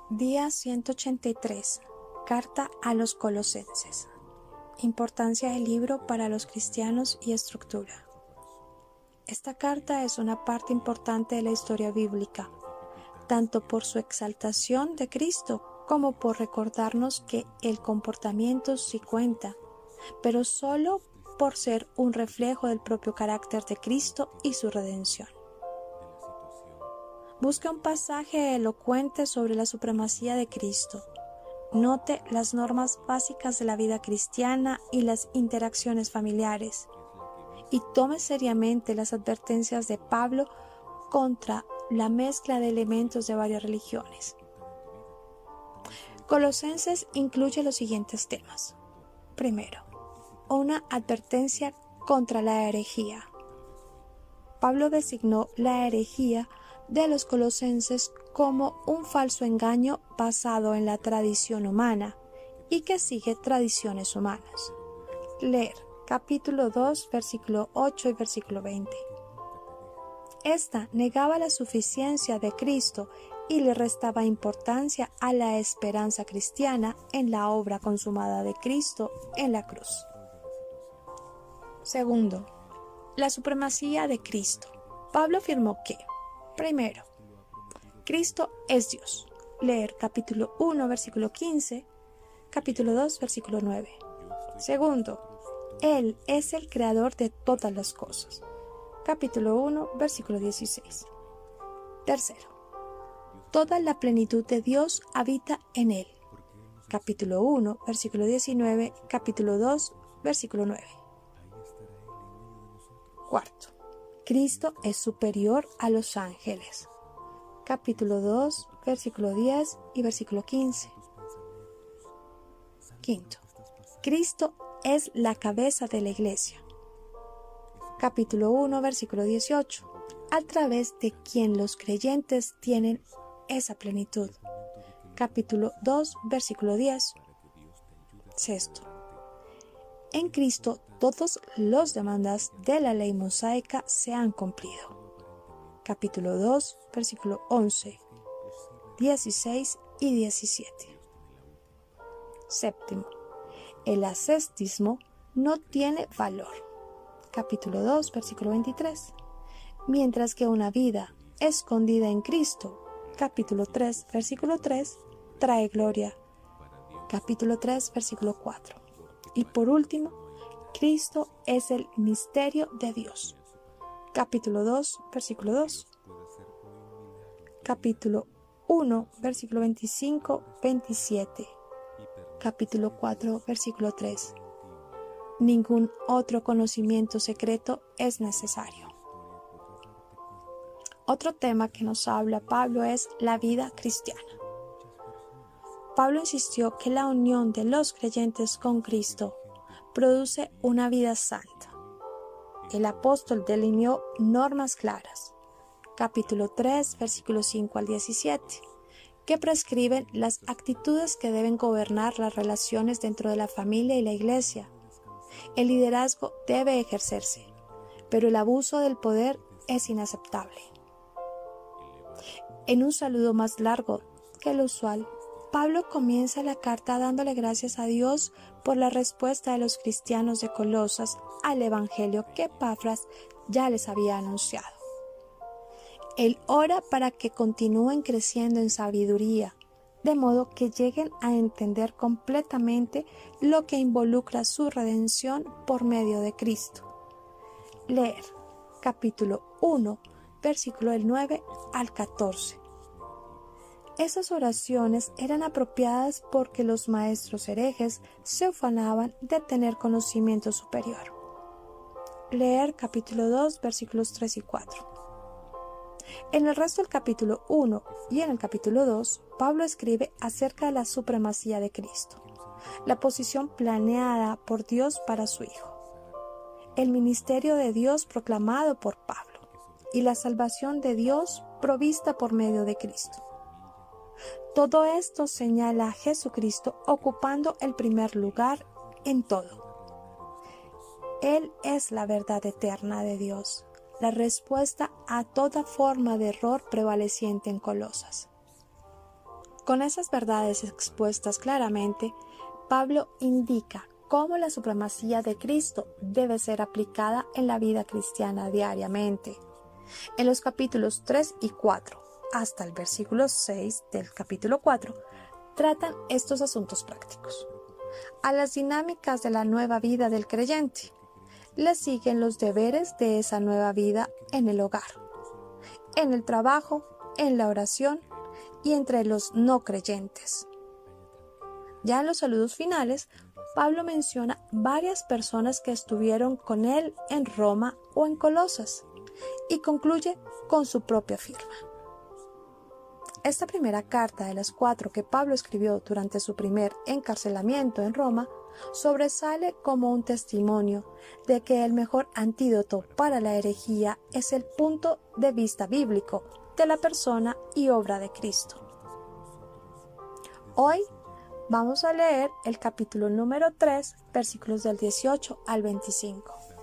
Día 183. Carta a los Colosenses. Importancia del libro para los cristianos y estructura. Esta carta es una parte importante de la historia bíblica, tanto por su exaltación de Cristo como por recordarnos que el comportamiento sí cuenta, pero solo por ser un reflejo del propio carácter de Cristo y su redención. Busca un pasaje elocuente sobre la supremacía de Cristo. Note las normas básicas de la vida cristiana y las interacciones familiares. Y tome seriamente las advertencias de Pablo contra la mezcla de elementos de varias religiones. Colosenses incluye los siguientes temas. Primero, una advertencia contra la herejía. Pablo designó la herejía de los colosenses como un falso engaño basado en la tradición humana y que sigue tradiciones humanas. Leer capítulo 2, versículo 8 y versículo 20. Esta negaba la suficiencia de Cristo y le restaba importancia a la esperanza cristiana en la obra consumada de Cristo en la cruz. Segundo, la supremacía de Cristo. Pablo afirmó que, primero, Cristo es Dios. Leer capítulo 1, versículo 15, capítulo 2, versículo 9. Segundo, Él es el creador de todas las cosas. Capítulo 1, versículo 16. Tercero, toda la plenitud de Dios habita en Él. Capítulo 1, versículo 19, capítulo 2, versículo 9. Cuarto, Cristo es superior a los ángeles. Capítulo 2, versículo 10 y versículo 15. Quinto, Cristo es la cabeza de la iglesia. Capítulo 1, versículo 18, a través de quien los creyentes tienen esa plenitud. Capítulo 2, versículo 10. Sexto, en Cristo todos los demandas de la ley mosaica se han cumplido. Capítulo 2, versículo 11, 16 y 17. Séptimo, el ascetismo no tiene valor. Capítulo 2, versículo 23. Mientras que una vida escondida en Cristo, capítulo 3, versículo 3, trae gloria. Capítulo 3, versículo 4. Y por último, Cristo es el misterio de Dios. Capítulo 2, versículo 2. Capítulo 1, versículo 25, 27. Capítulo 4, versículo 3. Ningún otro conocimiento secreto es necesario. Otro tema que nos habla Pablo es la vida cristiana. Pablo insistió que la unión de los creyentes con Cristo produce una vida santa. El apóstol delineó normas claras. Capítulo 3, versículos 5 al 17, que prescriben las actitudes que deben gobernar las relaciones dentro de la familia y la iglesia. El liderazgo debe ejercerse, pero el abuso del poder es inaceptable. En un saludo más largo que lo usual, Pablo comienza la carta dándole gracias a Dios por la respuesta de los cristianos de Colosas al evangelio que Epafras ya les había anunciado. Él ora para que continúen creciendo en sabiduría, de modo que lleguen a entender completamente lo que involucra su redención por medio de Cristo. Leer capítulo 1, versículo del 9 al 14. Esas oraciones eran apropiadas porque los maestros herejes se ufanaban de tener conocimiento superior. Leer capítulo 2, versículos 3 y 4. En el resto del capítulo 1 y en el capítulo 2, Pablo escribe acerca de la supremacía de Cristo, la posición planeada por Dios para su Hijo, el ministerio de Dios proclamado por Pablo y la salvación de Dios provista por medio de Cristo. Todo esto señala a Jesucristo ocupando el primer lugar en todo. Él es la verdad eterna de Dios, la respuesta a toda forma de error prevaleciente en Colosas. Con esas verdades expuestas claramente, Pablo indica cómo la supremacía de Cristo debe ser aplicada en la vida cristiana diariamente. En los capítulos 3 y 4, hasta el versículo 6 del capítulo 4, tratan estos asuntos prácticos. A las dinámicas de la nueva vida del creyente le siguen los deberes de esa nueva vida en el hogar, en el trabajo, en la oración y entre los no creyentes. Ya en los saludos finales, Pablo menciona varias personas que estuvieron con él en Roma o en Colosas y concluye con su propia firma. Esta primera carta de las 4 que Pablo escribió durante su primer encarcelamiento en Roma sobresale como un testimonio de que el mejor antídoto para la herejía es el punto de vista bíblico de la persona y obra de Cristo. Hoy vamos a leer el capítulo número 3, versículos del 18 al 25.